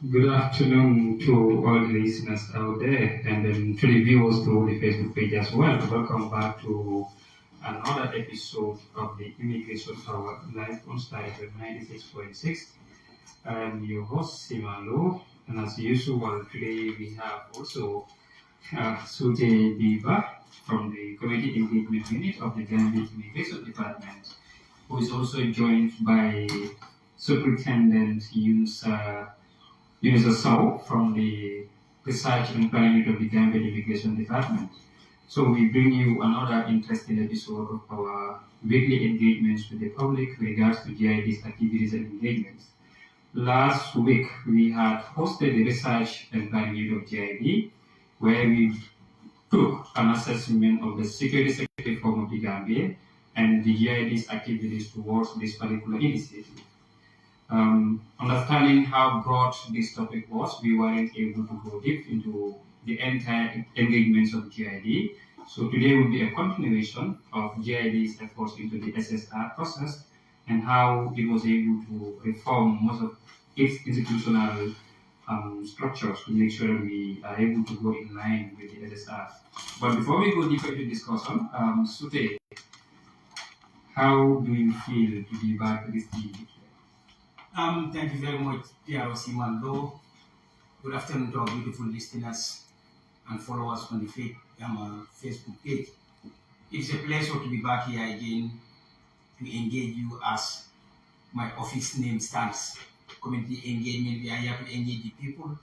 Good afternoon to all the listeners out there and then to the viewers through the Facebook page as well. Welcome back to another episode of the Immigration Hour live on Star 96.6. I'm your host, Simalo, and as usual, today we have also Sute Diva from the Community Engagement Unit of the Gambia Immigration Department, who is also joined by Superintendent Yunusa Sow from the Research and Planning Unit of the Gambia Immigration Department. So we bring you another interesting episode of our weekly engagements with the public with regards to GID's activities and engagements. Last week, we had hosted the Research and Planning Unit of GID, where we took an assessment of the security sector reform of the Gambia and the GID's activities towards this particular initiative. Understanding how broad this topic was, we weren't able to go deep into the entire engagements of GID. So today will be a continuation of GID's efforts into the SSR process and how it was able to reform most of its institutional structures to make sure that we are able to go in line with the SSR. But before we go deeper into discussion, Sute, how do you feel to be back at this TV? Thank you very much, Pierre Simando. Good afternoon to our beautiful listeners and followers on the Facebook page. It's a pleasure to be back here again to engage you as my office name stands. Community engagement, we are here to engage the people,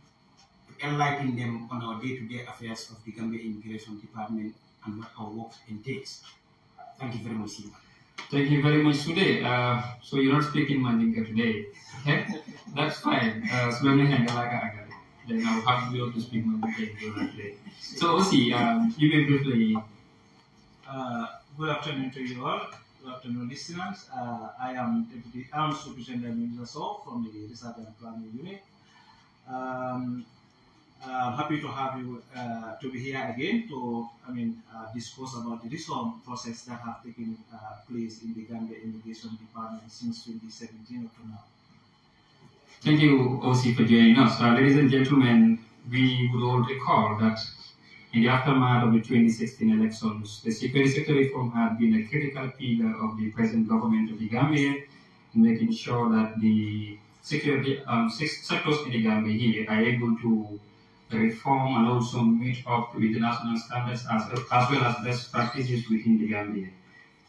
to enlighten them on our day-to-day affairs of the Gambia Immigration Department and what our work entails. Thank you very much, Simon. Thank you very much today. So you're not speaking Mandinka today. Okay? That's fine. Then I'll have you to speak Mandinka today. So Osi, you may briefly. Good afternoon to you all. Good afternoon, listeners. I am Superintendent Yunusa Sow from the Research and Planning Unit. I'm happy to have you to be here again to discuss about the reform process that have taken place in the Gambia Immigration Department since 2017 up to now. Thank you, OC, for joining us. Ladies and gentlemen, we would all recall that in the aftermath of the 2016 elections, the security sector reform had been a critical pillar of the present government of the Gambia in making sure that the security sectors in the Gambia here are able to reform and also meet up to international standards as well as best practices within the Gambia.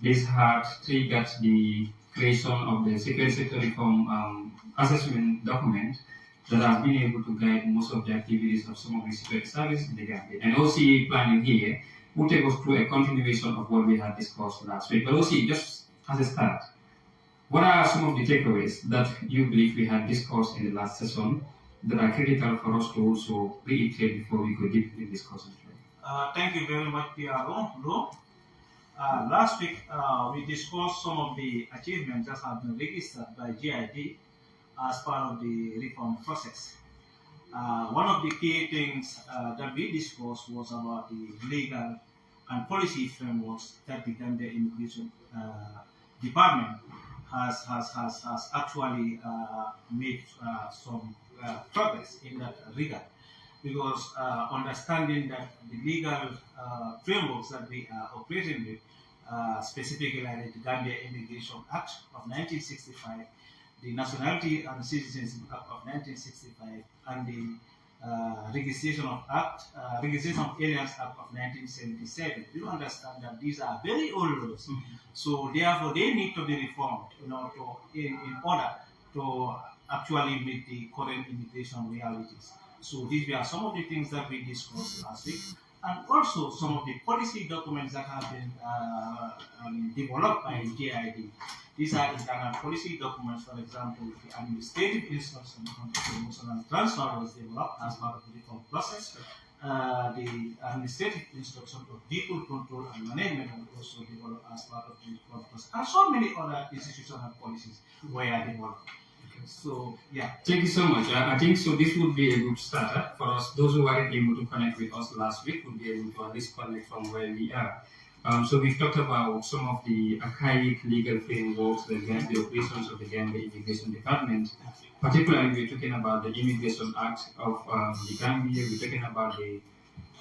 This had triggered the creation of the security sector reform assessment document that has been able to guide most of the activities of some of the security services in the Gambia. And OC planning here will take us through a continuation of what we had discussed last week. But OC, just as a start, what are some of the takeaways that you believe we had discussed in the last session that are critical for us to also reiterate before we go deep into discussion? Thank you very much, Piero. Last week, we discussed some of the achievements that have been registered by GID as part of the reform process. One of the key things that we discussed was about the legal and policy frameworks that the Gambia Immigration Department has actually made some progress in that regard, because understanding that the legal frameworks that we are operating with, specifically like the Gambia Immigration Act of 1965, the Nationality and Citizenship Act of 1965, and the Registration of Aliens Act of 1977. You understand that these are very old laws, so therefore they need to be reformed in order to actually meet the current immigration realities. So these were some of the things that we discussed last week, and also some of the policy documents that have been developed by GID. These are internal policy documents. For example, the administrative instruction on promotion and transfer was developed as part of the reform process. The administrative instruction of vehicle control and management was also developed as part of the reform process. And so many other institutional policies were developed. So, yeah. Thank you so much. I think so. This would be a good start for us. Those who weren't able to connect with us last week would be able to at least connect from where we are. So we've talked about some of the archaic legal frameworks that guide the operations of the Gambia Immigration Department. Particularly, we're talking about the Immigration Act of the Gambia, we're talking about the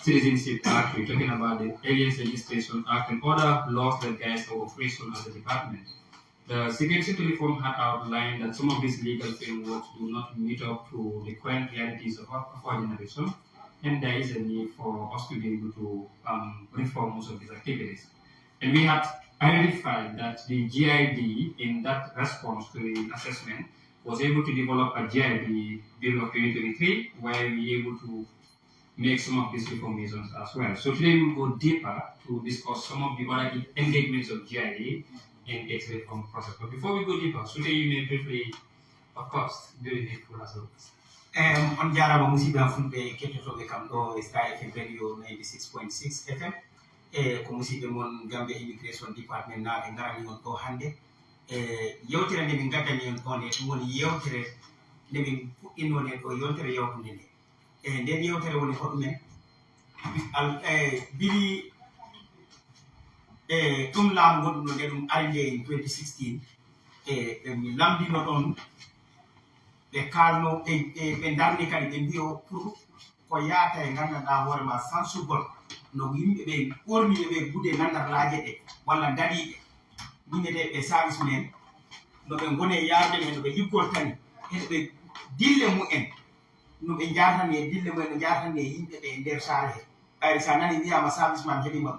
Citizenship Act, we're talking about the Aliens Registration Act, and other laws that guide our operation as a department. The Security Reform had outlined that some of these legal frameworks do not meet up to the current realities of our generation, and there is a need for us to be able to reform most of these activities. And we had identified that the GID, in that response to the assessment, was able to develop a GID Bill of 2023, where we were able to make some of these reformations as well. So today we will go deeper to discuss some of the other engagements of GID in its reform process. But before we go deeper, today you may briefly, of course, do the needful as always. On jarama musidɓe fulɓe kettotoɓe kam ɗo Star FM radio 96.6 FM ko musidɓe mon Gambia Immigration Department naɓe garani on ɗo hannde yewtere nde min gaddani on ɗo nde ɗum woni yewtere nde min puɗɗinnoɗen ɗo yewtere yawtude nde nden yewtere woni hoɗumen bili ɗum laamu gonɗum ɗo nde ɗum ari nde in 2016 ɓe mi lamdino ɗon ɓe kalno ɓe darni kadi ɓe mbiyo pour ko yaata e nganndanɗaa hoore ma sansugol no yimɓe ɓe ɓorniɓe ɓe gude nganndarlaaje ɗe walla daɗiiɓe yimɓeteɓe service men no ɓe ngoni yaarde men no ɓe liggortani heɗo ɓe dille mumen no ɓe jaatani e dille mumen no jaatani e yimɓe ɓe e ndeer saare he ɓayde so a nani wiyama service man heɓima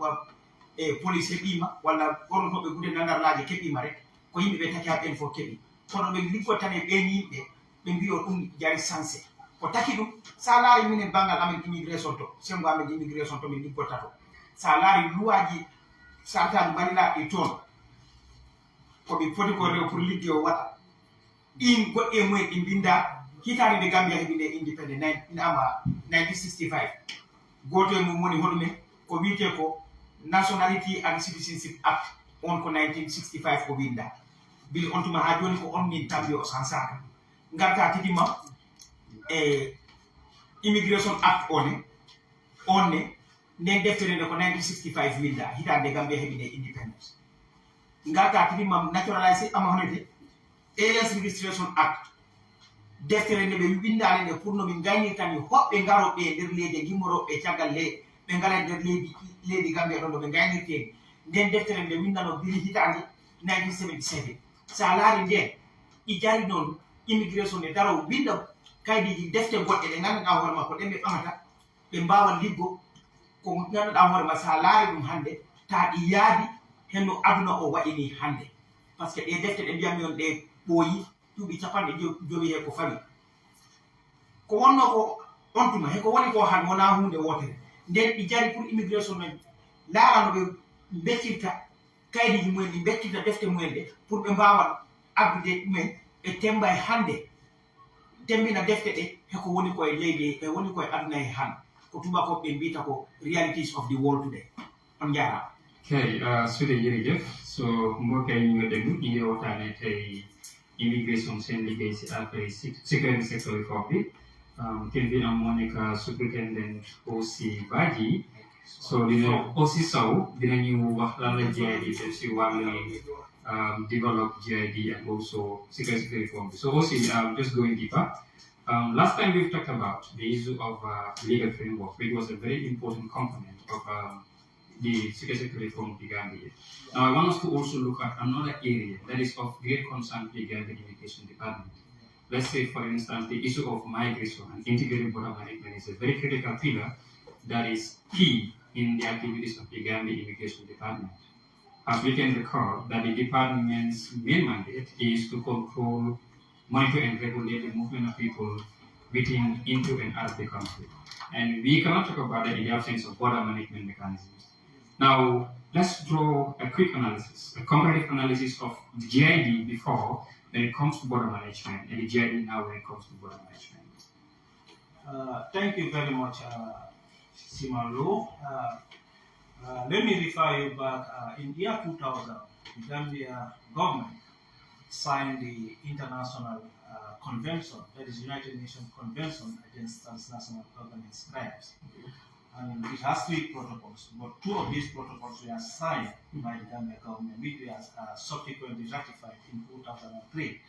e police heɓima walla ɓornotoɓe gude nganndarlaaje keɓima rek ko yimɓe ɓe taki ha ɓen fof keɓi kono ɓe liggortani e ɓen yimɓe ɓe mbiyo ɗum jari sanse ko taki ɗum sa laari minen banggal amen immigration to sengo amen immigration to min liggotta to sa laari luwaji sartaji mbaninaɗi toon koɓe foti ko rew pour ligge o waɗa ɗin goɗɗi e mumen ɗi mbinda hitande nde Gambia heɓi nde independent inama 1965 goto e mum woni hoɗumen ko wiyete ko Nationality and Citizenship Act on ko 1965 ko winda bili on tuma ha joni ko on min tambi o sansaka ngarta tidima Immigration Act on ne nden deftere nde ko 1965 winda hitande Gambia heɓi nde independence ngarta tidima naturalize amahonete Aliens Registration Act deftere nde ɓe windani nde pour no min gaynirtani hoɓɓe garoɓe e nder leydi gimmoroɓe caggal leyɗe ɓe ngala e nder leydi Gambia ɗon ɗo ɓe gaynirteni nden deftere nde windano bili hitande 1977 sa laari nden ɗi jari noon immigration nde daro winda kaydiji defte goɗɗe ɗe nganndanɗaa hoore ma ko ɗen ɓe ɓamata ɓe mbawa liggo ko nganndanɗaa hoore ma sa laari ɗum hannde ta ɗi yaadi henno aduna o waɗini hannde par ce que ɗe defte ɗe mbiyami on ɗe ɓooyi duuɓi capanɗe jowi he ko fawi ko wonno ko on tuma heko woni ko han wona hunde wotere nden ɗi jari pour immigration no laara no ɓe bettirta kaydiji mumen ɗi bettirta defte mumen ɗe pour ɓe mbawa abdude ɗumen ɓe temba e hannde tembina defte ɗe heko woni koye leydi ɓe woni koye aduna e han ko tubakoɓe mbiyata ko realities of the world today on jarama Okay, suude jërëjëf so mbokk yi ñu ngi déglu ñu ngi waxtaane tey immigration seen liggéey si affaire sécurité secteur reform bi kenn bi am moo nekk superintendent aussi Badji so dina aussi Sow dinañu wax lan la GID def si wàllu develop GID and also security reform. So also, just going deeper, last time we've talked about the issue of legal framework, which was a very important component of the security reform of the Gambia. Now I want us to also look at another area that is of great concern to the Gambia Immigration Department. Let's say, for instance, the issue of migration and integrated border management is a very critical pillar that is key in the activities of the Gambia Immigration Department. As we can recall, that the department's main mandate is to control, monitor and regulate the movement of people within, into and out of the country. And we cannot talk about that in the absence of border management mechanisms. Now, let's draw a quick analysis, a comparative analysis of the GID before when it comes to border management and the GID now when it comes to border management. Thank you very much, Simalo. Let me refer you back. In the year 2000, the Gambia government signed the International Convention, that is United Nations Convention Against Transnational Organized Crimes. and it has 3 protocols, but 2 of these protocols were signed by the Gambia government, which were subsequently ratified in 2003.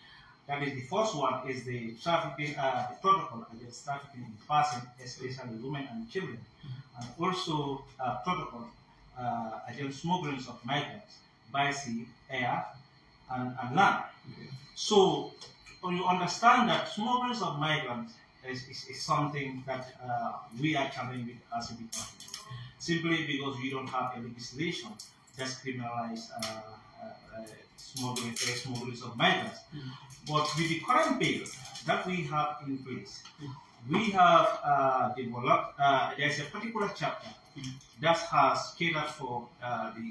That is, the first one is the trafficking, the protocol against trafficking in persons, especially women and children, and also a protocol against smuggling of migrants by sea, air, and land. Okay. So when you understand that smuggling of migrants is something that we are challenged with as a department, simply because we don't have a legislation that criminalizes smugglers of migrants. But with the current bill that we have in place, we have developed, there's a particular chapter that has catered for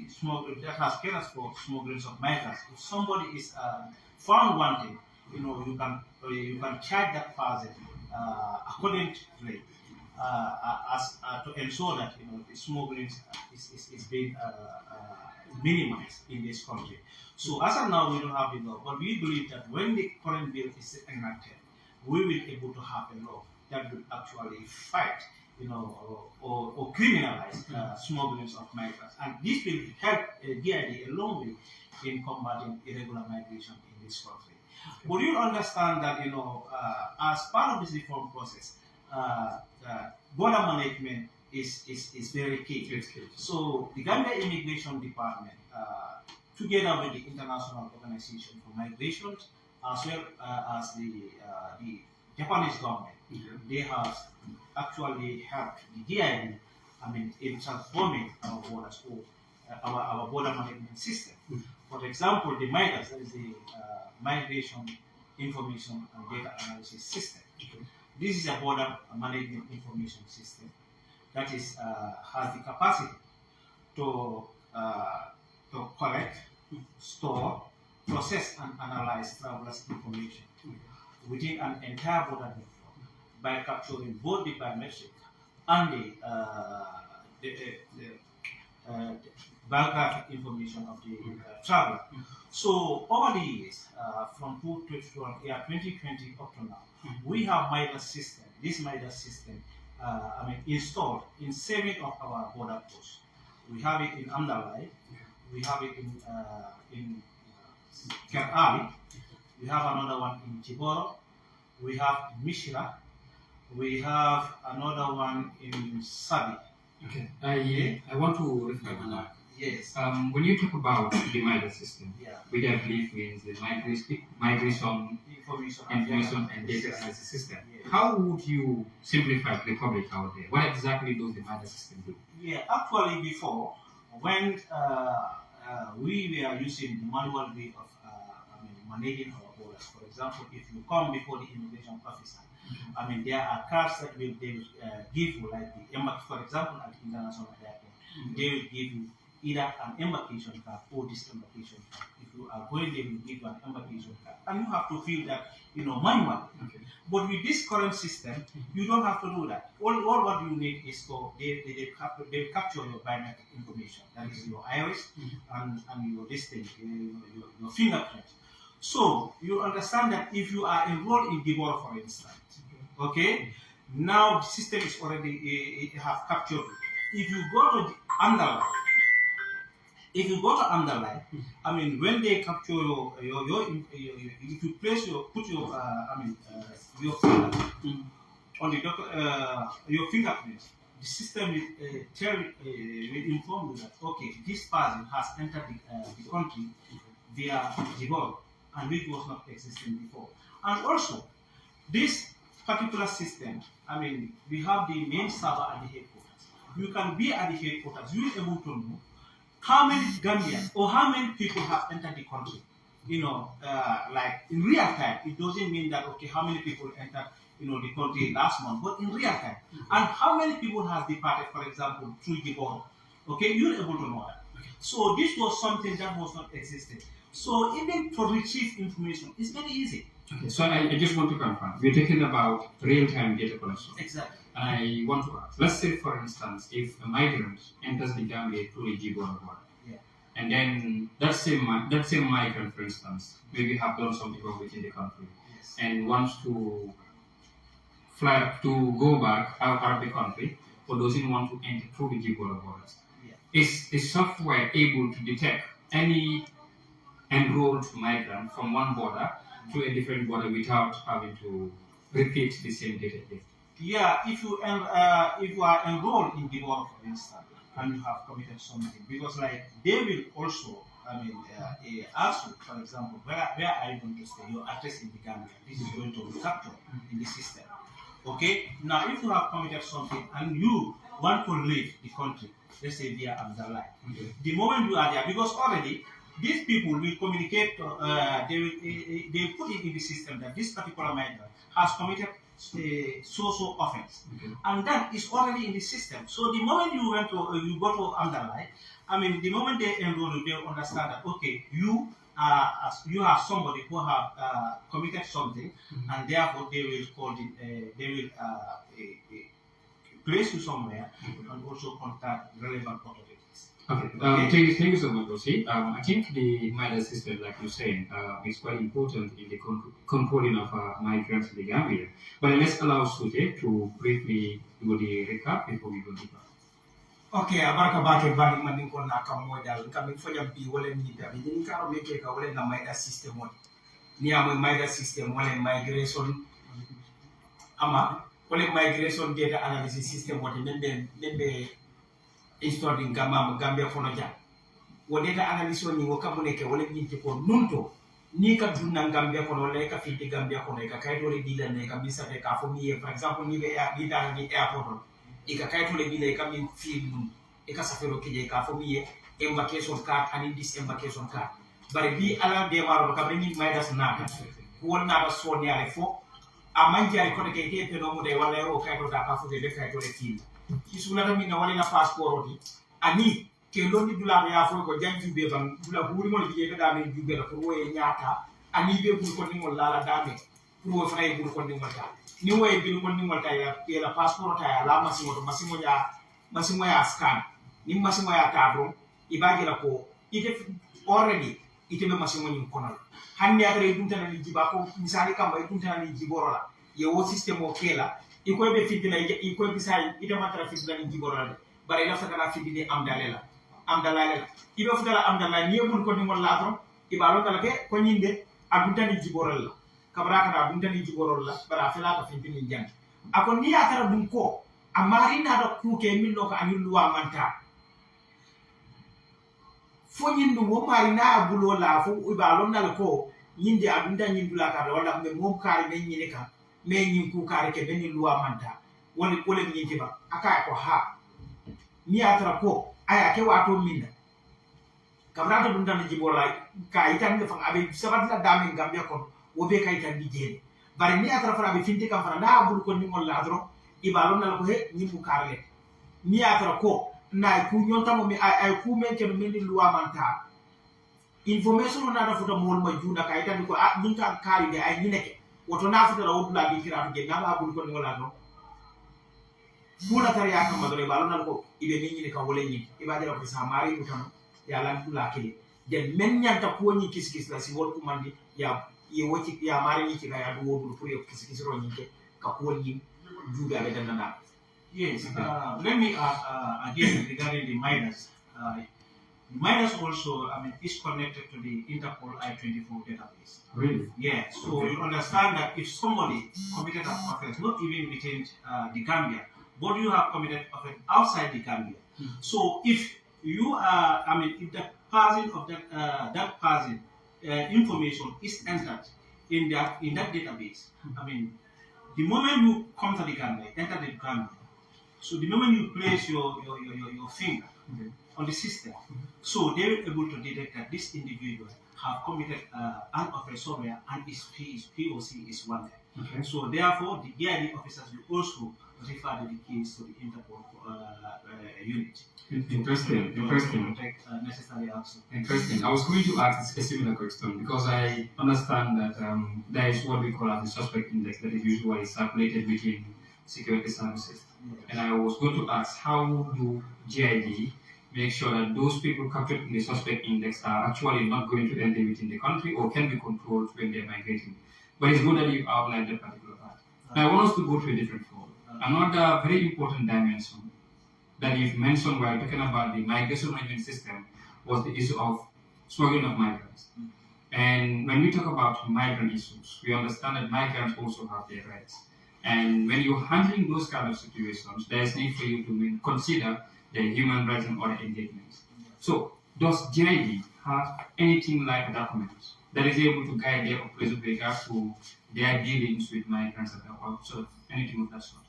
smugglers of migrants. If somebody is found wanted, you can charge that person accordingly to ensure that the smuggling is being minimized in this country. So as of now, we don't have the law, but we believe that when the current bill is enacted, we will be able to have a law that will actually fight, or criminalize smuggling of migrants, and this will help GID a long way in combating irregular migration in this country. But you understand that as part of this reform process, border management is very key. So the Gambia Immigration Department, together with the International Organization for Migration, as well as the Japanese government, they have actually helped the GID, in transforming our borders, or our border management system. For example, the MIDAS, that is the Migration Information and Data Analysis System. This is a border management information system that is has the capacity to collect, store, process, and analyze travelers' information within an entire border network by capturing both the biometric and the biographic information of the traveler. So over the years, from 2020 up to now, we have MIDAS system. This MIDAS system, installed in 7 of our border posts. We have it in Andalai, we have it in Kerali, we have another one in Chiboro, we have Mishra, we have another one in Sabi. Okay. I want to reflect on that. Yes. When you talk about the MIDAS system, Yeah. which I believe means the migration information and data analysis system, Yes. how would you simplify to the public out there? What exactly does the MIDAS system do? Yeah, actually before, when we were using the manual way of managing our borders, for example, if you come before the immigration officer, there are cards that they will give you, like the embarkation, for example, at the international airport, they will give you either an embarkation card or disembarkation card. If you are going, they will give you an embarkation card, and you have to fill that, manually. Okay. But with this current system, you don't have to do that. All what you need is they capture your biometric information. That is your iris and your distance, your fingerprint. So you understand that if you are enrolled in Gibor, for instance, okay, now the system is already it have captured it. If you go to the underline, when they capture your if you place your finger on the your fingerprints, the system will inform you that okay, this person has entered the country via Gibor, and which was not existing before. And also, this particular system, we have the main server at the headquarters. You can be at the headquarters, you will be able to know how many Gambians or how many people have entered the country. Like in real time, it doesn't mean that, okay, how many people entered the country last month, but in real time. And how many people have departed, for example, through the border. Okay, you're able to know that. So this was something that was not existing. So even to retrieve information is very easy. Okay, so I just want to confirm. We're talking about real-time data collection. Exactly. I want to ask, let's say for instance, if a migrant enters the Gambia through the border, and then that same migrant, for instance, maybe have done something wrong within the country, Yes. and wants to fly to go back out of the country, or doesn't want to enter through the Gibraltar borders. Yeah. Is the software able to detect any enrolled migrant from one border to a different border without having to repeat the same data again? Yeah, if you are enrolled in the border, for instance, and you have committed something, because like they will also, ask you, for example, where are you going to stay? Your address in the Gambia. This is going to be captured in the system. Okay. Now, if you have committed something and you want to leave the country, let's say via Abdallah, the moment you are there, because already these people will communicate. They put it in the system that this particular migrant has committed so offense, and that is already in the system. So the moment you go to Abdallah, the moment they enroll you, they understand that okay, you are somebody who have committed something, and therefore they will call it, they will place you somewhere and also contact relevant authorities. Okay. Thank you so much, Rosie. I think the MIDA system, like you're saying, is quite important in the controlling of migrants in the Gambia. But let's allow Suje to briefly do the recap before we go deeper. Okay, abaraka bake bani mani ko na kamoda kami fonya bi wala ni da bi ni karo meke ka wala na MIDA system wala ni am MIDA system wala migration ama wala migration data analysis system wala nembe histoire din Gambia fono ja wo data analysis ni wo kamune ke wala nyinti ko nunto ni ka dunna Gambia kono wala ka fiti Gambia kono ka kay dole dila ne ka bisa fe ka fo mi par exemple ni be ya di da ni airport ika kayto le bile kam in film e ka safero kije ka fo miye embarkation card and disembarkation card bare bi ala de maro ka be ni MIDA nata ko na ba so ni ale fo a manjari ko de ke te no mo de wala o kayto da ka fo de kayto le film isula da mi na wala na passport odi ani ke londi dula ya fo ko janji be ban dula buri mo le be da men jube la ko woye nyaata ani be bul ko ni mo lala dame pour fa ay bul ko ni mo ta ni woye bin ko ni mo ta ya la passport ta ya la masimo ya scan ni masimo ya tabro ibaje la ko ite already ite be masimo ni kono hande akare dunta ni jiba ko misali kam bay dunta ni jiboro la ye wo system o kela iko be fitila iko be sai ite matra fitila ni jiboro la bare la fata la fitini amdalala ibe futala amdalala ni yebul ko ni mo la tro ibalo kala ke ko nyinde adunta ni jiboro la kabra kana adunta ni jiboro la bara fela ka fitini jang akon ni akara dum ko amari na do kuke min no ka anyu luwa manta fo nyindu mo mari na abulo la fo ibalo nal ko nyinde adunta nyindu la ka wala me mom kari me nyine ka me nyin ku kari ke beni luwa manta woni nyinti ba aka ko ha ni atara ko aya ke wato minna kamra to dunta ni jibola ka itan de fa abe sabat la dame Gambia ko wo be kay tan di jeni bari ni atara fa abe finti kam fa na abul ko ni mol la dro ibalo na ko he ni bu karle ni atara ko na ku nyonta mo mi ay ku men ke no men luwa manta information na da futa mol ma junda kay tan ko min ka kari de ay ni neke woto na futa la wudula bi kira ge na abul ko ni mol la dro bula tari aka madore balon nan ko ibe min ni ka wole ni ibaje ko sa mari mutam ya lan tula kili den men nyanta ko ni kiskis la si wol ko mandi ya ye woti ya mari ni kira ya do wol pour yo kiskis ro ni ke ka ko ni juga be dan na. Yes, let me again regarding the minors. Minors also, is connected to the Interpol I-24 database. Really? Yeah. So you understand that if somebody committed an offense, not even within the Gambia, but you have committed offense outside the Gambia. So if you are, if the person of that person information is entered in that database, the moment you come to the Gambia, enter the Gambia. So the moment you place your finger on the system, so they will be able to detect that this individual have committed an offense somewhere and his POC is wanted. Okay. So therefore, the GID officers will also refer the case to the Interpol unit. Interesting. To take necessary action. Interesting. I was going to ask a similar question because I understand that there is what we call as the suspect index that is usually circulated between security services. Yes. And I was going to ask, how do GID make sure that those people captured in the suspect index are actually not going to enter within the country or can be controlled when they're migrating? But it's good that you outlined that particular part. Now I want us to go to a different fold. Another very important dimension that you've mentioned while talking about the migration management system was the issue of smuggling of migrants. And when we talk about migrant issues, we understand that migrants also have their rights. And when you're handling those kind of situations, there's need for you to consider the human rights and other engagements. So, does GID have anything like a document that is able to guide their operation with regards to their dealings with migrants or sort of anything of that sort?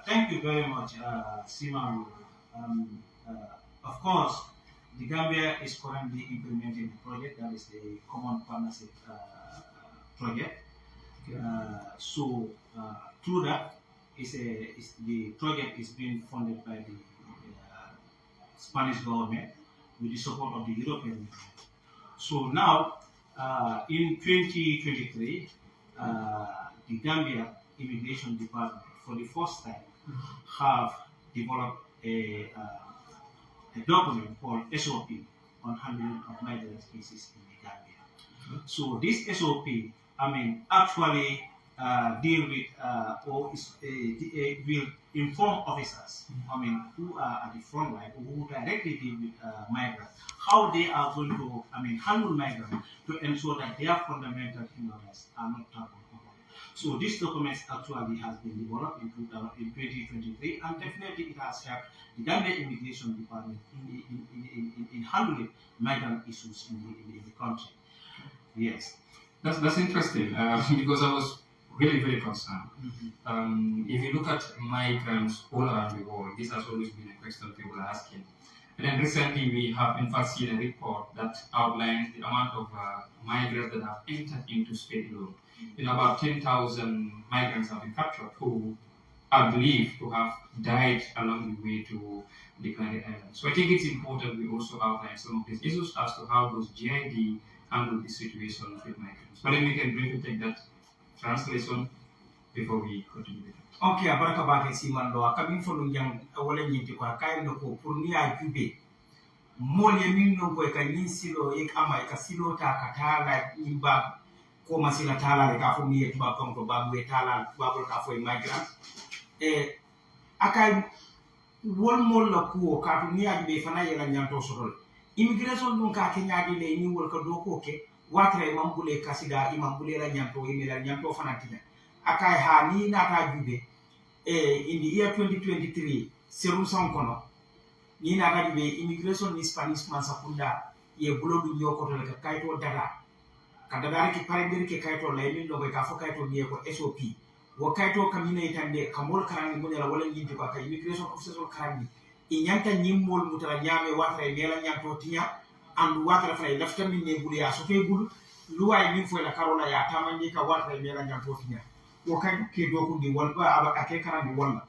Thank you very much, Simon. Of course, the Gambia is currently implementing the project, that is the Common Partnership project. So, through that, the project is being funded by the Spanish government with the support of the European Union. So now, in 2023, the Gambia Immigration Department, for the first time, have developed a document called SOP on handling of migrant cases in the Gambia. So this SOP, actually deal with will inform officers, who are at the front line, who directly deal with migrants, how they are going to, handle migrants to ensure that their fundamental human rights are not trampled upon. So this document actually has been developed in 2023, and definitely it has helped the Gambia Immigration Department in handling migrant issues in the country. Yes. That's interesting because I was really very concerned. If you look at migrants all around the world, this has always been a question people are asking. And then recently we have in fact seen a report that outlines the amount of migrants that have entered into Spain alone. About 10,000 migrants have been captured who are believed to have died along the way to the Canary Islands. So I think it's important we also outline some of these issues as to how those GID handle the situations with migrants. But then we can briefly take that translation before we continue with it. Okay, abaraka bake siman do akabin fo jang wala nyinti ko kay no ko pour ni ay jube mole min no ko ka nyin silo ek ama ka silo ta ka tala imba ko masila tala le ka fo mi e ba kon to ba we tala ba ko ka fo migrant akay wol mol la ko ka to ni ay be fana yela nyanto sotol immigration dun ka kenya di le ni wol ka do ko ke watre mambule kasida imambule la nyanto imela nyanto fana tinya akay ha ni nata jube in the year 2023 serum son kono ni nata jube immigration ni Spanish man sakunda ye bulodu nyoko to ka kayto dada ka dada ki pare ke kayto la min do ka fo kayto ni ko SOP wo kayto kamina itande kamol karani munyala wala nyinti ko ka immigration officer karani inyanta nyimmol mutala nyame watra mela nyanto tinya and watra fa lafta min ne bulu ya so fe bulu luway min fo la karola ya tamani ka watra mela nyanto tinya wo kay ke do ko di wal ba aba ake karandi wala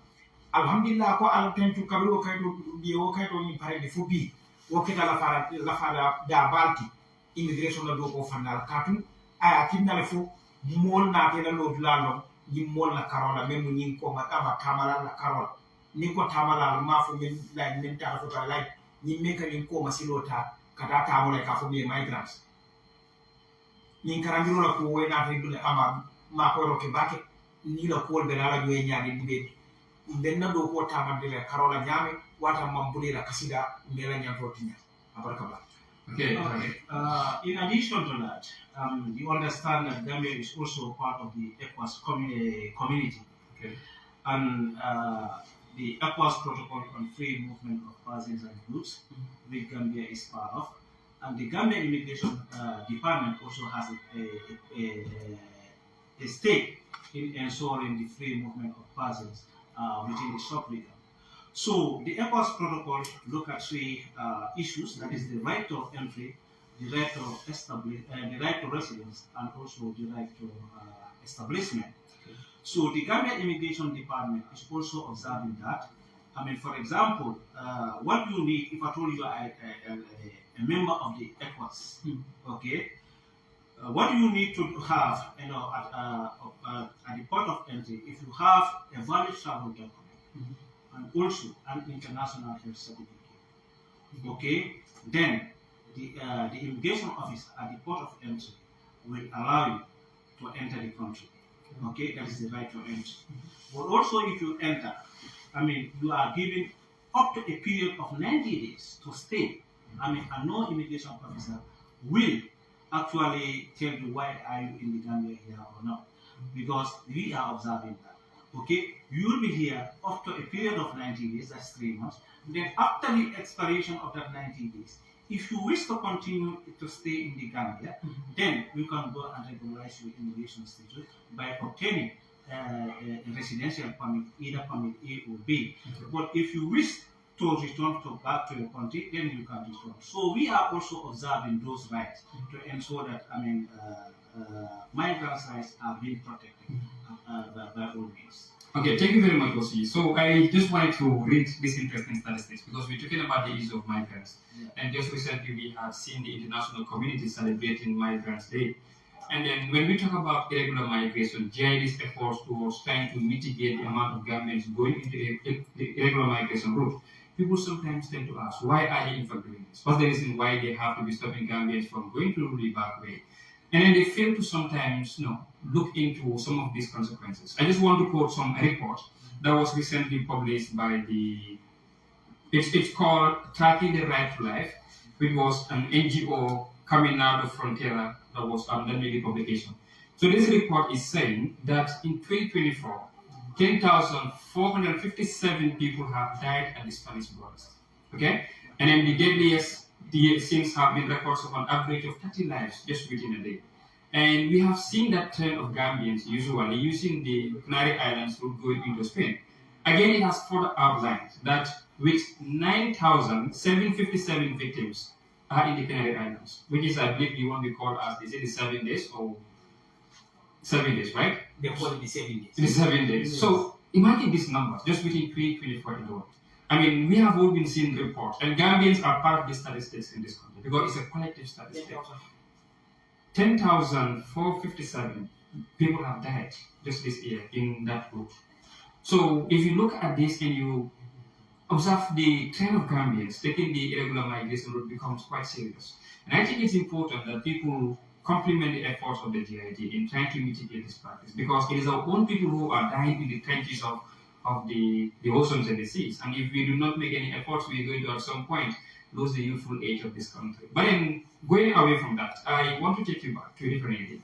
alhamdulillah ko al tentu kabro kay do di wo kay to ni pare di fobi wo ke la fara da balti immigration la do ko fanal katu aya tinna fo mol na te la lo dulalo ni mol la karola memu ni ko ma aba tamala la karola ni ko tamala ma fo min la min ta fo ta la ni me ka ni ko masilota kata tamala ka fo mi migrants ni karandiro la ko we na te dule ama ma ko roke bake ni la ko be la yo nyaani dube benna do ko tamande la karola nyame wata mambule la kasida mela nyanto tinya abaraka ba. Okay. In addition to that, you understand that Gambia is also part of the ECOWAS community. Okay. And the ECOWAS protocol on free movement of persons and goods, which Gambia is part of. And the Gambia Immigration Department also has a stake in ensuring the free movement of persons within the sub-region. So the ECOWAS protocol look at three issues, that is the right of entry, the right to residence, and also the right to establishment. Okay. So the Gambia Immigration Department is also observing that. For example, what you need, if I told you a member of the ECOWAS, okay, what do you need to have, at the port of entry? If you have a valid travel document and also an international health certificate, okay, then the immigration office at the port of entry will allow you to enter the country. Okay, that is the right to entry. But also, if you enter, you are given up to a period of 90 days to stay. I mean, and no immigration officer will actually tell you why are you in the Gambia here or not, because we are observing that. Okay, you will be here up to a period of 90 days, that's 3 months. Then after the expiration of that 90 days, if you wish to continue to stay in the Gambia, then you can go and regularize your immigration status by obtaining a residential permit, either permit A or B. But if you wish to return back to your country, then you can return. So we are also observing those rights to ensure that migrants' rights are being protected by all means. Okay, thank you very much, Bosi. So I just wanted to read these interesting statistics because we're talking about the issue of migrants. Yeah. And just recently we have seen the international community celebrating Migrants' Day. And then when we talk about irregular migration, GID's efforts towards trying to mitigate the amount of Gambians going into the irregular migration route, people sometimes tend to ask, why are they in fact doing this? What's the reason why they have to be stopping Gambians from going through the back way? And then they fail to sometimes look into some of these consequences. I just want to quote some report that was recently published by it's called Tracking the Right to Life, which was an NGO coming out of Frontiera that made the publication. So this report is saying that in 2024, 10,457 people have died at the Spanish borders. Okay? And then the deadliest since have been records of an average of 30 lives just within a day. And we have seen that trend of Gambians usually using the Canary Islands route going into Spain. Again, it has further outlined that with 9,757 victims are in the Canary Islands, which is, I believe, the one we call as, is it the 7 days or 7 days, right? They call it the 7 days. The 7 days. Yes. So imagine these numbers just within 2024 alone. I mean, we have all been seeing reports, and Gambians are part of the statistics in this country because it's a collective statistic. 10,457 people have died just this year in that route. So if you look at this and you observe the trend of Gambians taking the irregular migration route becomes quite serious. And I think it's important that people complement the efforts of the GID in trying to mitigate this practice because it is our own people who are dying in the trenches of the oceans and the seas. And if we do not make any efforts, we are going to at some point lose the youthful age of this country. But then going away from that, I want to take you back to a different area.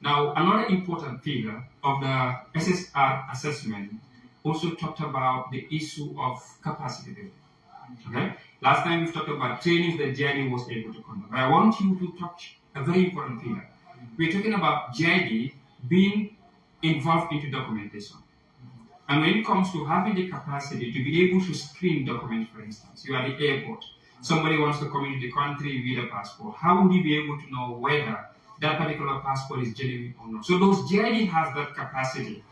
Now, another important figure of the SSR assessment also talked about the issue of capacity building. Okay? Last time we talked about trainings that GID was able to conduct. But I want you to touch a very important figure. We're talking about GID being involved into documentation. And when it comes to having the capacity to be able to screen documents, for instance, you are at the airport, somebody wants to come into the country with a passport, how would you be able to know whether that particular passport is genuine or not? So those GID has that capacity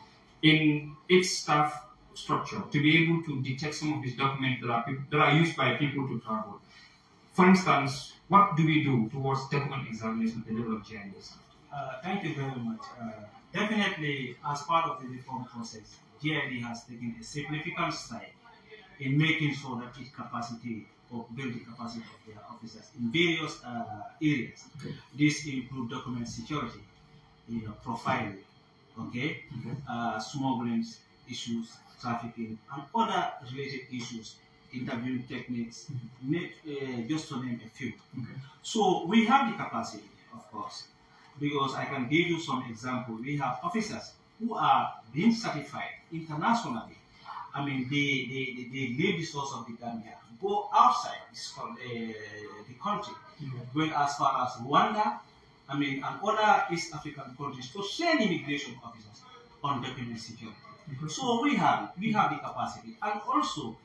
in its staff structure to be able to detect some of these documents that are used by people to travel. For instance, what do we do towards document examination at the level of GIDs? Thank you very much. Definitely, as part of the reform process, GID has taken a significant step in making sure that its capacity or build the capacity of their officers in various areas. Okay. This includes document security, profiling, smuggling issues, trafficking, and other related issues, interviewing techniques, just to name a few. Okay. So we have the capacity, of course, because I can give you some examples. We have officers who are being certified internationally. I mean, they leave the source of the Gambia, go outside the country, going as far as Rwanda, and other East African countries to send immigration officers on document security. So we have the capacity, and also,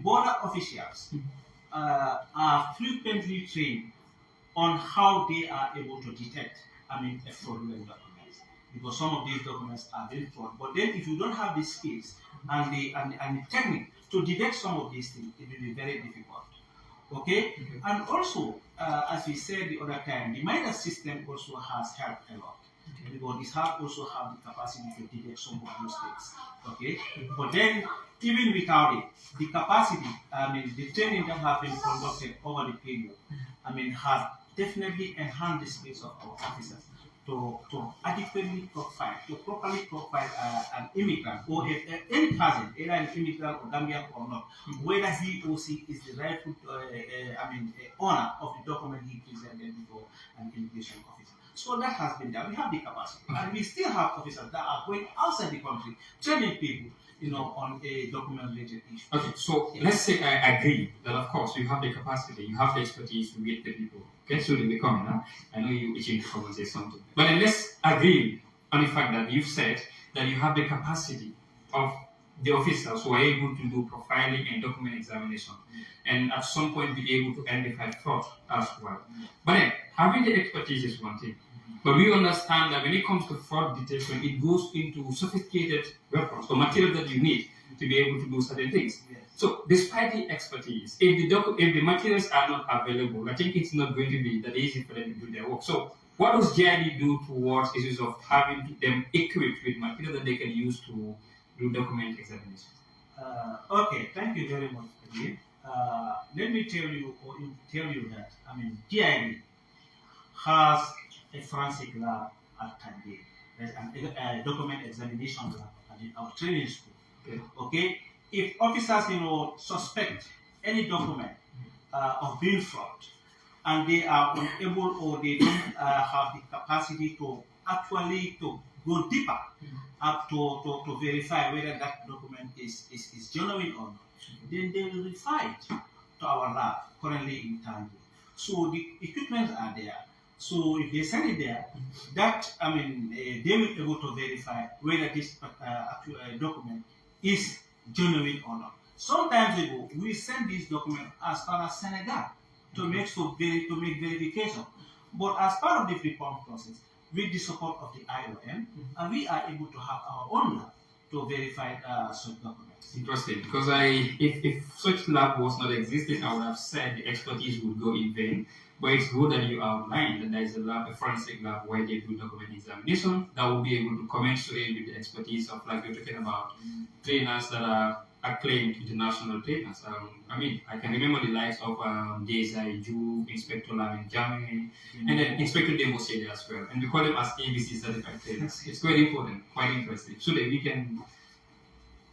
border officials are frequently trained on how they are able to detect, a fraudulent documents, because some of these documents are very fraud. But then, if you don't have the skills and the technique to detect some of these things, it will be very difficult. Okay? And also, as we said the other time, the MIDAS system also has helped a lot. Okay. Because it also have the capacity to detect some of those things. Okay? But then, even without it, the capacity, the training that have been conducted over the period, has definitely enhanced the skills of our officers to adequately profile, to properly profile an immigrant or any person, either an immigrant or Gambian or not, whether he or she is the rightful, owner of the document he presented before an immigration officer. So that has been done. We have the capacity, and we still have officers that are going outside the country, training people, on a document-related issue. Okay, so let's say I agree that of course you have the capacity, you have the expertise to meet the people. Okay, so they become now. I know you itching to come and say something, but then let's agree on the fact that you've said that you have the capacity of the officers who are able to do profiling and document examination, and at some point be able to identify fraud as well. But then having the expertise is one thing. But we understand that when it comes to fraud detection, it goes into sophisticated weapons or material that you need to be able to do certain things. Yes. So, despite the expertise, if the materials are not available, I think it's not going to be that easy for them to do their work. So, what does GID do towards issues of having them equipped with material that they can use to do document examination? Okay, thank you very much, again. Let me tell you that GID has a forensic lab at Tande. There's a document examination lab at our training school. Okay. If officers, suspect any document of being fraud, and they are unable or they don't have the capacity to actually to go deeper up to verify whether that document is genuine or not, then they will refer it to our lab currently in Tande. So the equipment are there. So if they send it there, that they will be able to verify whether this document is genuine or not. Sometimes ago, we send this document as far as Senegal to make verification. But as part of the reform process, with the support of the IOM, and we are able to have our own lab to verify such documents. Interesting, because if such lab was not existing, I would have said the expertise would go in vain. But it's good that you outlined that there is a forensic lab where they do document examination that will be able to commensurate with the expertise of, like you're talking about, trainers that are acclaimed international trainers. I can remember the likes of DSI, Ju, Inspector Lam in Germany, and then Inspector Demosede as well. And we call them as ABC certified trainers. It's quite important, quite interesting, so that we can.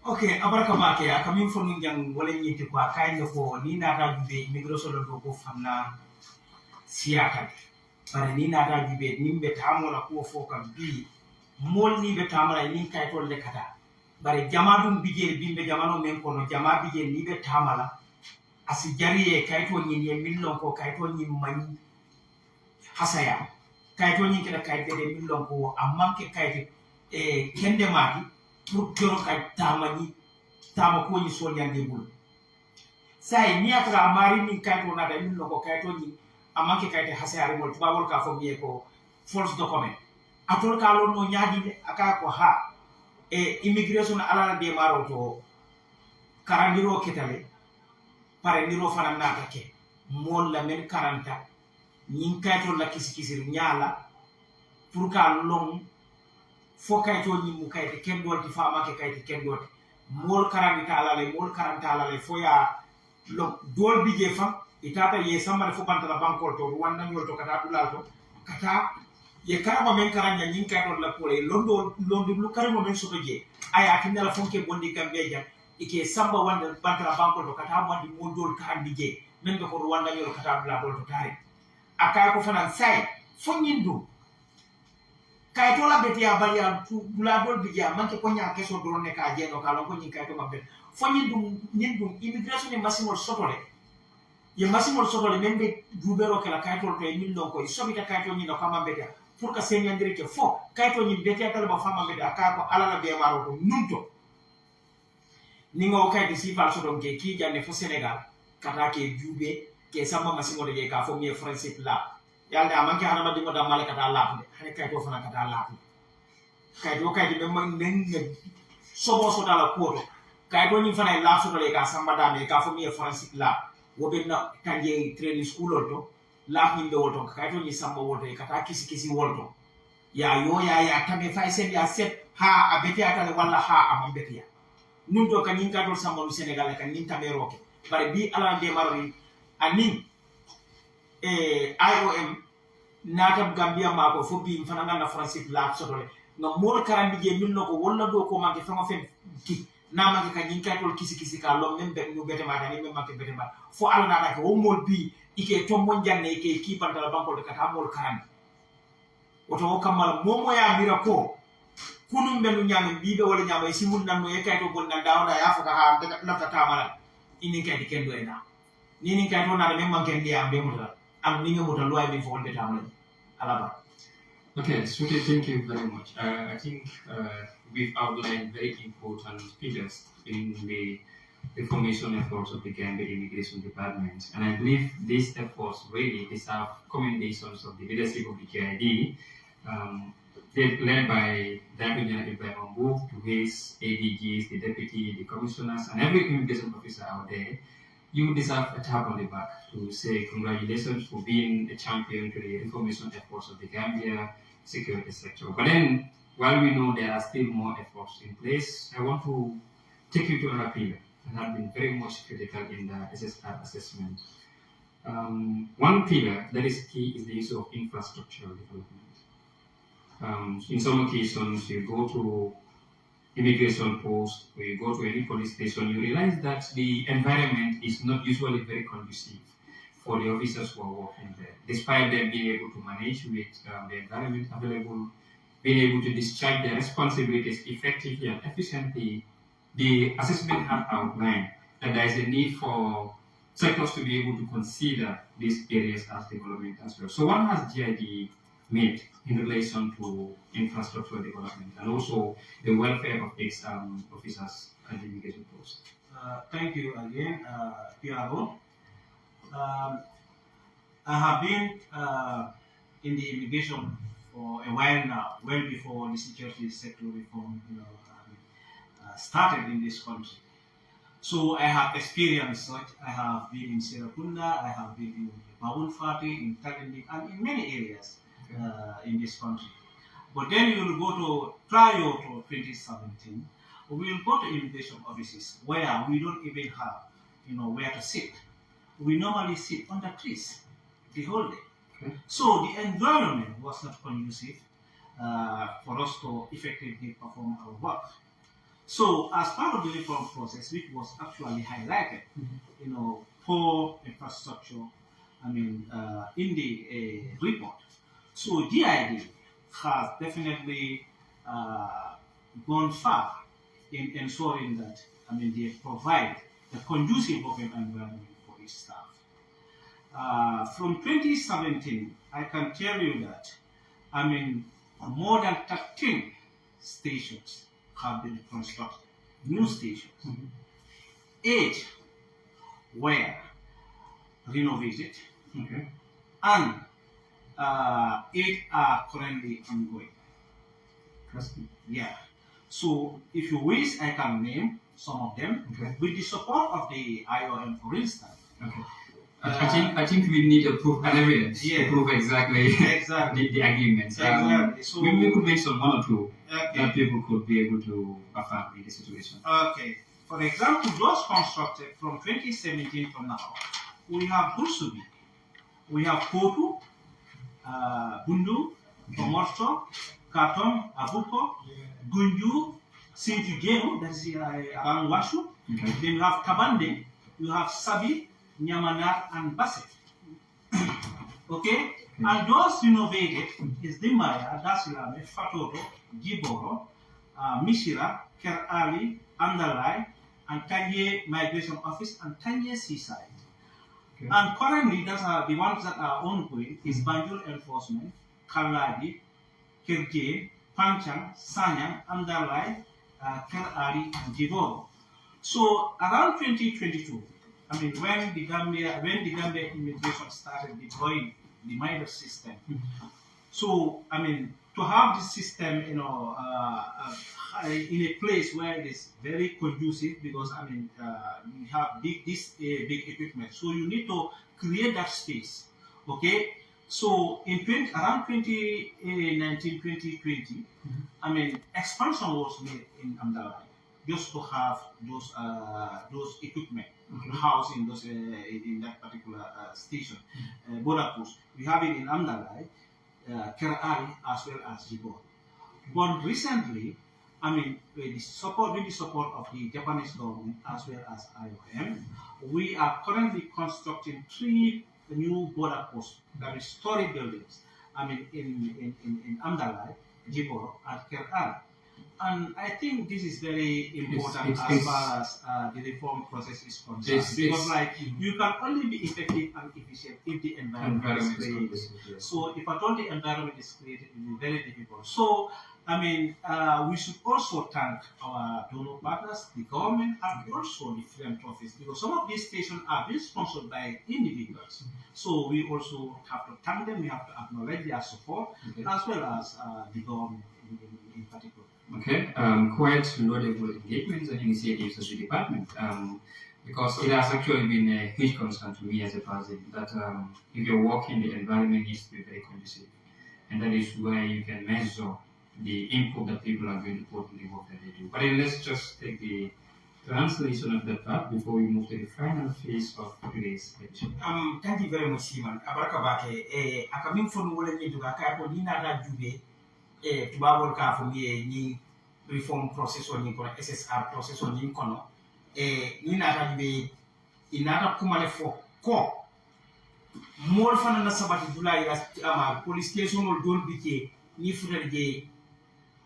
Okay, abaraka make akamin fonu jang wala nyiti kwa kainga ko ni na ta be immigration do ko famna siaka bare ni na ta be nimbe tamola ko foka bi mol ni be tamara ni kay to le kata bare jamadum bije bimbe jamano men kono jama bije ni be tamala asi jariye kay to ni millon ko kay to ni mani hasaya kay to ni keda kay de millon ko amanke kay kende maki pour joro kay tamani tama ko ni so nyande bul sai ni atra mari ni kay to na da millon ko kay to ni amanke kay te hasaya wol tubabol ka fo biye ko false document atol ka lo no nyaadi de aka ko ha immigration ala de maro to karandiro ketale pare ndiro fana nata ke mol la men karanta nyin kayto la kisikisir nyala pour ka long fo kayto nyi mu kayte ken dolti fama ke kayte ken dolti mol karanta ala le fo ya lo dol bije fa itata ye samare fo bantala bankol to wanda nyol to kata dulal to kata ye karama men karanya nyin kayto la pole londo lu karamo men soto je aya tinala fonke bondi gambe jam ike samba wanda bantala bankol to kata wandi mondol kandi je men ko wanda nyol kata dulal to tari aka ko fanan sai fonyindu kay to la beti ya bali ya dula dol bija manke ko nya keso do ne ka je no ka lon ko nyin kay to mabbe fonyindu nyindu immigration e masimol sotole ye masimol sotole membe dubero kala kay to e min don ko sobita kay to nyino kama beti pour que sen yandiri ke fo kay to nyin beti atale ba fama beti aka ko alala be maro to nunto ningo kay di sifal so don ke ki jande fo Senegal kata ke jube ke samba masimo de ka fo mi français la yalde amanke hanama dimo da male kata la de hane kay to fana kata la kay do kay di memang nen sobo so dala ko kay do ni fana la so de ka samba da me ka fo mi français la wobe na kanje training school to la ni do to kay to ni samba woto kata kisi woto ya yo ya tabe fay sen ya set ha abeti atale wala ha amambeti ya nun to kan nin ka do samba no Senegal kan nin tabe roke bare bi ala de marori ani IOM natam Gambia mako fo bi fana ngana français la sotole no mol karandi je min no ko wonna do ko manke fama fen ki na manke ka nyin kaytol kisi ka lom nem ben no bete ma tani mem manke bete ma fo ala na ka o mol bi ike to mon janne ike ki bantala banko de kata mol karandi oto kamal momo ya mira ko kunum benu nyame bibe wala nyama simun nan no e kayto gonda dawda ya fa ka ha lafta tamala ini kayti kendo ena ni kayto na mem manke ndi am be mutala am ni ngamuta lo ay min fo wonde tamala alaba. Okay, Suki, thank you very much. I think we've outlined very important pillars in the reformation efforts of the Gambia Immigration Department. And I believe these efforts really deserve commendations of the leadership of the GID, led by Dr. Ibrahim Mbu, to his ADGs, the deputy, the commissioners, and every immigration officer out there. You deserve a tap on the back to say congratulations for being a champion to the reformation efforts of the Gambia security sector. But then, while we know there are still more efforts in place, I want to take you to another pillar that has been very much critical in the SSR assessment. One pillar that is key is the issue of infrastructural development. In some occasions, you go to immigration post, or you go to any police station, you realize that the environment is not usually very conducive for the officers who are working there. Despite them being able to manage with the environment available, being able to discharge their responsibilities effectively and efficiently, the assessment has outlined that there is a need for sectors to be able to consider these areas as development as well. So what has GID made in relation to infrastructural development and also the welfare of its officers and immigration posts? Thank you again, Piaro. I have been in the immigration for a while now, well before the security sector reform started in this country. So I have experienced such. I have been in Serakunda, I have been in Mabulfati, in Talendik, and in many areas in this country. But then you will go to, prior to 2017, we will go to immigration offices where we don't even have, where to sit. We normally sit under trees the whole day. Okay. So the environment was not conducive for us to effectively perform our work. So as part of the reform process, which was actually highlighted, poor infrastructure, in the report. So GID has definitely gone far in ensuring that, they provide a conducive working environment for its staff. From 2017, I can tell you that, more than 13 stations have been constructed, new stations. 8 were renovated, and 8 are currently ongoing. Yeah. So if you wish, I can name some of them with the support of the IOM, for instance. I think we need a proof and evidence to prove exactly the agreements. Exactly. So we could mention one or two that people could be able to affirm in the situation. Okay. For example, those constructed from 2017 to now, we have Bursubi, we have Kotu, Bundu, Tomorto, Katon, Abuko, Gunju, Sinti Gemu, that's around Washu. Then you have Kabande, you have Sabi, Nyamanar, and Baset. Okay? And those renovated is Dimaya, Dasilame, Fatoto, Giboro, Mishira, Ker Ali, Andalai, and Tanye Migration Office, and Tanye Seaside. And currently, the ones that are ongoing is Banjul Enforcement, Kaladi, Kirje, Panchang, Sanyang, Andalai, Ker Ali, and Giboro. So around 2022, when the Gambia immigration started deploying the MIDA system, so to have this system, in a place where it is very conducive, because we have big equipment, so you need to create that space. Okay, so in around 2019, 2020, expansion was made in Amdalai just to have those equipment housed in that particular station, border post. We have it in Amdalai, Kerali as well as Jibo. But recently, I mean, with the support of the Japanese government as well as IOM, we are currently constructing 3 new border posts, that is story buildings. I mean, in Amdalai, Jiboro, and Kerali. And I think this is very important as far as the reform process is concerned. Because like you can only be effective and efficient if the environment is created. So if at all the environment is created, it will be very difficult. So I mean, we should also thank our donor partners, the government, and also the philanthropists, because some of these stations are being sponsored by individuals. So we also have to thank them. We have to acknowledge their support, as well as the government in particular. Okay, quite laudable engagements and initiatives of the department, because it has actually been a huge concern to me as a person that if you're working, the environment needs to be very conducive, and that is where you can measure the input that people are going to put in the work that they do. But then let's just take the translation of that part before we move to the final phase of today's lecture. Thank you very much, Simon. Abarakabake, akamin fonu wole ni duga ka ko ni na ra jube tubabol ka fo ni reform process on ni kono SSR process on ni kono ni na ra jube inata kumale fo ko mol fana na sabati dula ila ama police station ol don bike ni futal je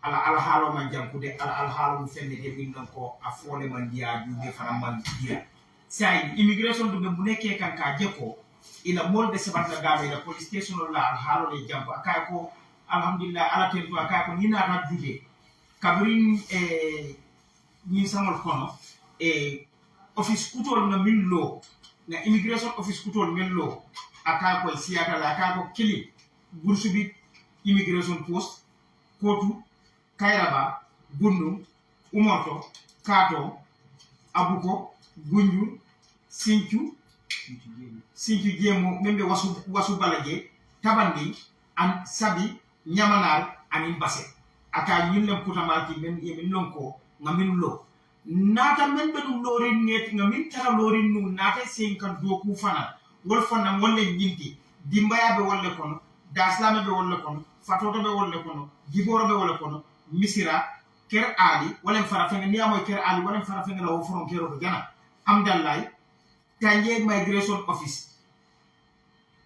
ala halo man jankude ala halo mu fende de min non ko afole man dia jube fana man dia say immigration do bu nekke kan ka jeko ila mol de sabat la gabe la police station la halo le jambo akay ko alhamdulillah ala tentu akay ko ni na ta jube kabrin ni samol kono office kutol na min lo na immigration office kutol min lo akay ko siata la akay ko kili bursu bi immigration post kotu kairaba gundu umoto kato abuko gunju sinchu jemo membe wasu balaje tabandi an sabi nyamanar anin basse aka yinne kutamaki men yemin lonko ngamin lo nata men be dum lorin net ngamin tara lorin nu nata senkan doku fana wol fana wolle nyinti dimbaya be wolle kono daslame be wolle kono fatoto be wolle kono giboro be wolle kono misira ker ali wala fara fenga ni amoy ker ali wala fara fenga la wo foron kero do gana amdallay tanje migration office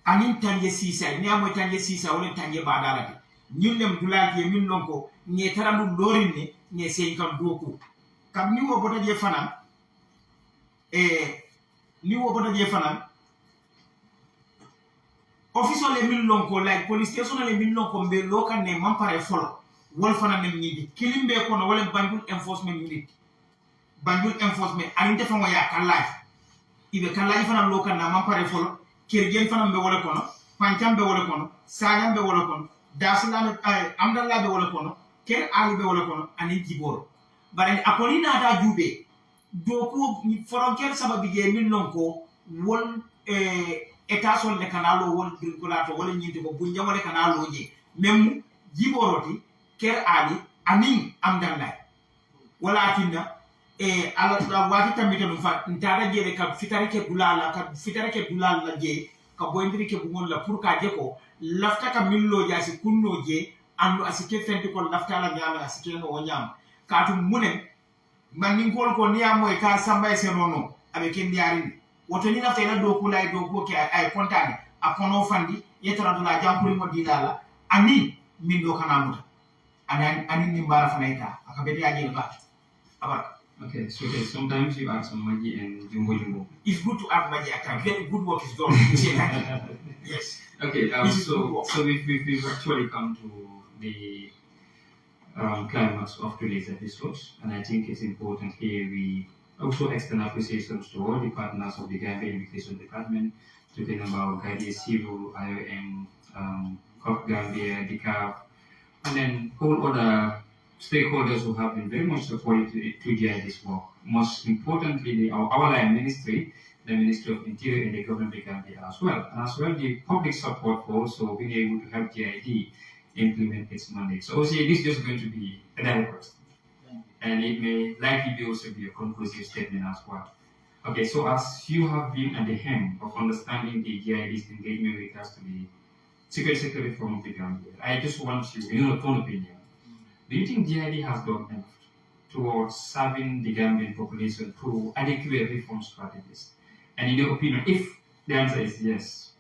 anin tanje sisa ni amoy tanje sisa wala tanje badala ñun lem dulaki min lonko ñe tarandu lorinne ñe sey kam doku kam ni wo bota je fana ni wo bota je fana office ole min lonko like police station ole min lonko be local ne mampare folo wol fana nem ñindi kilimbe kono wala banjul enforcement unit banjul enforcement ani defa mo ya kala ibe kala fana local na mampare folo kergen fana be wala kono pancam be wala kono sagam be wala kono dasla amdalla be wala kono ker ali be wala kono ani jiboro bare akoni na ta jube doku frontier sababi je min lonko wol état sol le kanalo wol dirkulato wala ñindi ko bu ñamale kanalo je même jiboroti ker ali anin amdalla wala tinna ala wati tambita dum fa ntara jere ka fitareke bulala la je ka boyndiri ke bu ngol la pour ka je ko lafta ka millo jasi kunno je andu asike fenti ko lafta la nyama asike no wonyam ka tum munen man nin ko niya moy ka sambay se nono abe ken diari woto ni lafta ila do kulay do ko ke ay kontane akono fandi yetara dula jampuri mo dilala ani min do kana muta ani ni mbara fanaita akabeti aje ba abar. Okay, so sometimes you add some Maggi and jumbo. It's good to add Maggi. Very good work is done. Yes. Okay, so we've actually come to the climax of today's episode, and I think it's important here we also extend appreciations to all the partners of the Gambia Immigration Department, talking about GID'S, Civil, IOM, COP Gambia, DCAF, and then all other stakeholders who have been very much supportive to GID'S work. Most importantly, our line ministry, the Ministry of Interior and the Government of Gambia as well. And as well, the public support for also being able to help GID implement its mandate. So also, this is just going to be a dialogue. And it may likely also be a conclusive statement as well. Okay, so as you have been at the helm of understanding the GID's engagement with us to the security reform of the Gambia. I just want you, in your own opinion, do you think GID has done enough towards serving the Gambian population through adequate reform strategies? And in your opinion, if the answer is yes,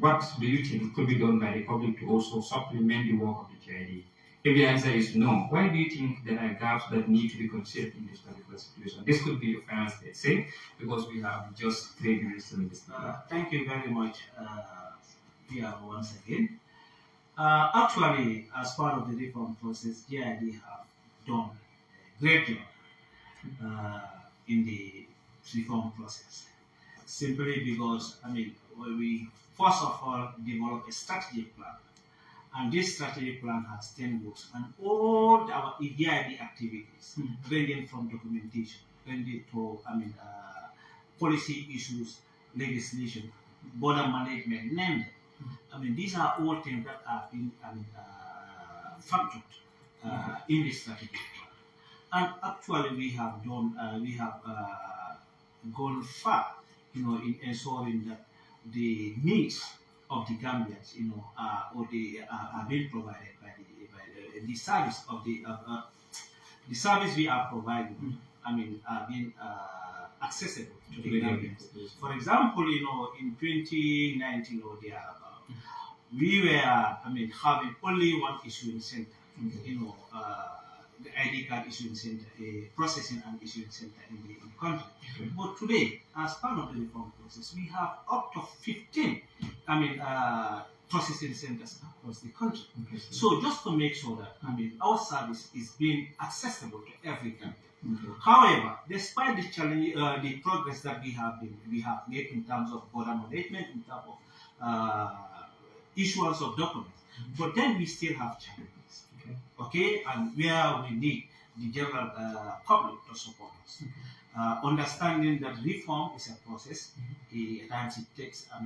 what do you think could be done by the public to also supplement the work of the GID? If the answer is no, why do you think there are gaps that need to be considered in this particular situation? This could be your final say, because we have just 3 minutes to this. Thank you very much, Pierre, once again. Actually, as part of the reform process, GID have done a great job in the reform process. Simply because, we first of all develop a strategic plan. And this strategic plan has 10 books, and all our GID activities, ranging from documentation, ranging to policy issues, legislation, border management, name them. These are all things that have been factored in this strategic plan. And actually, we have gone far, in ensuring that the needs of the Gambians, are being provided by the service of the service we are providing. Are being accessible to the Gambians. For example, in 2019 or thereabout, we were, having only one issuing center. The ID card issuing center, a processing and issuing center in the country. But today, as part of the reform process, we have up to 15 processing centers across the country. So just to make sure that our service is being accessible to every Gambian. However, despite the challenge, the progress that we have made in terms of border management, in terms of issuance of documents, but then we still have challenges. Okay, and where we need the general public to support us. Understanding that reform is a process, at times it takes a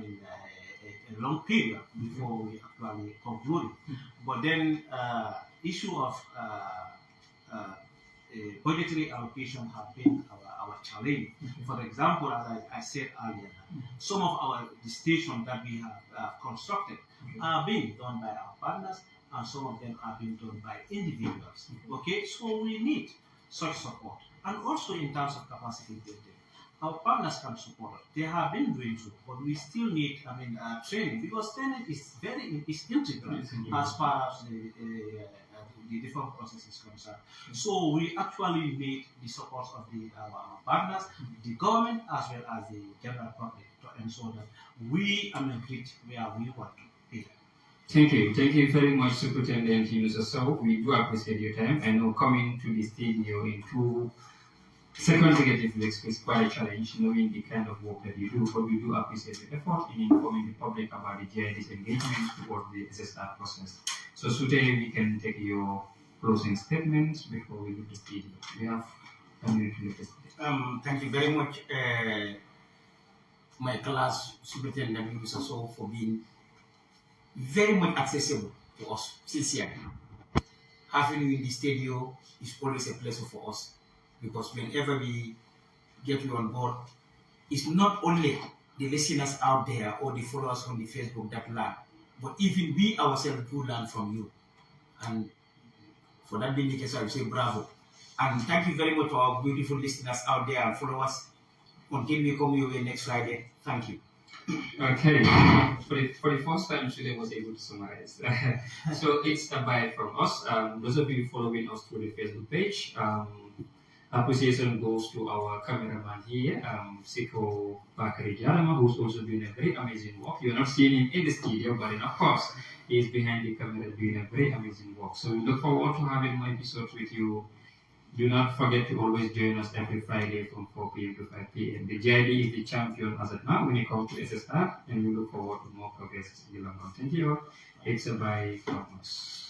long period before we actually conclude it. But then issue of budgetary allocation have been our challenge. For example, as I said earlier, some of the stations that we have constructed are being done by our partners, and some of them are being done by individuals. Okay, so we need such support. And also in terms of capacity building, our partners can support us. They have been doing so, but we still need training, because training is integral as far as the reform process is concerned. So we actually need the support of our partners, the government, as well as the general public, to ensure that we reach where we want to be. Thank you very much, Superintendent Yunus. So we do appreciate your time. I know coming to the studio in 2 consecutive weeks is quite a challenge, knowing the kind of work that you do, but we do appreciate the effort in informing the public about the GID's engagement towards the SSR process. So today we can take your closing statements before we leave the studio. We have a minute to leave the studio. Thank you very much, my class Superintendent Yunus, for being very much accessible to us, sincerely. Having you in the studio is always a pleasure for us, because whenever we get you on board, it's not only the listeners out there or the followers on the Facebook that learn, but even we ourselves do learn from you. And for that being the case, I will say bravo. And thank you very much to our beautiful listeners out there and followers. Until we come your way next Friday, thank you. Okay, for the first time, Shule was able to summarize. So it's a bye from us. Those of you following us through the Facebook page, appreciation goes to our cameraman here, Siko Bakari Jalama, who's also doing a very amazing work. You're not seeing him in the studio, but of course, he's behind the camera doing a very amazing work. So we look forward to having more episodes with you. Do not forget to always join us every Friday from 4 p.m. to 5 p.m. The GID is the champion as of now when it comes to SSR, and we look forward to more progress in the long run. Thank you. It's a bye from us.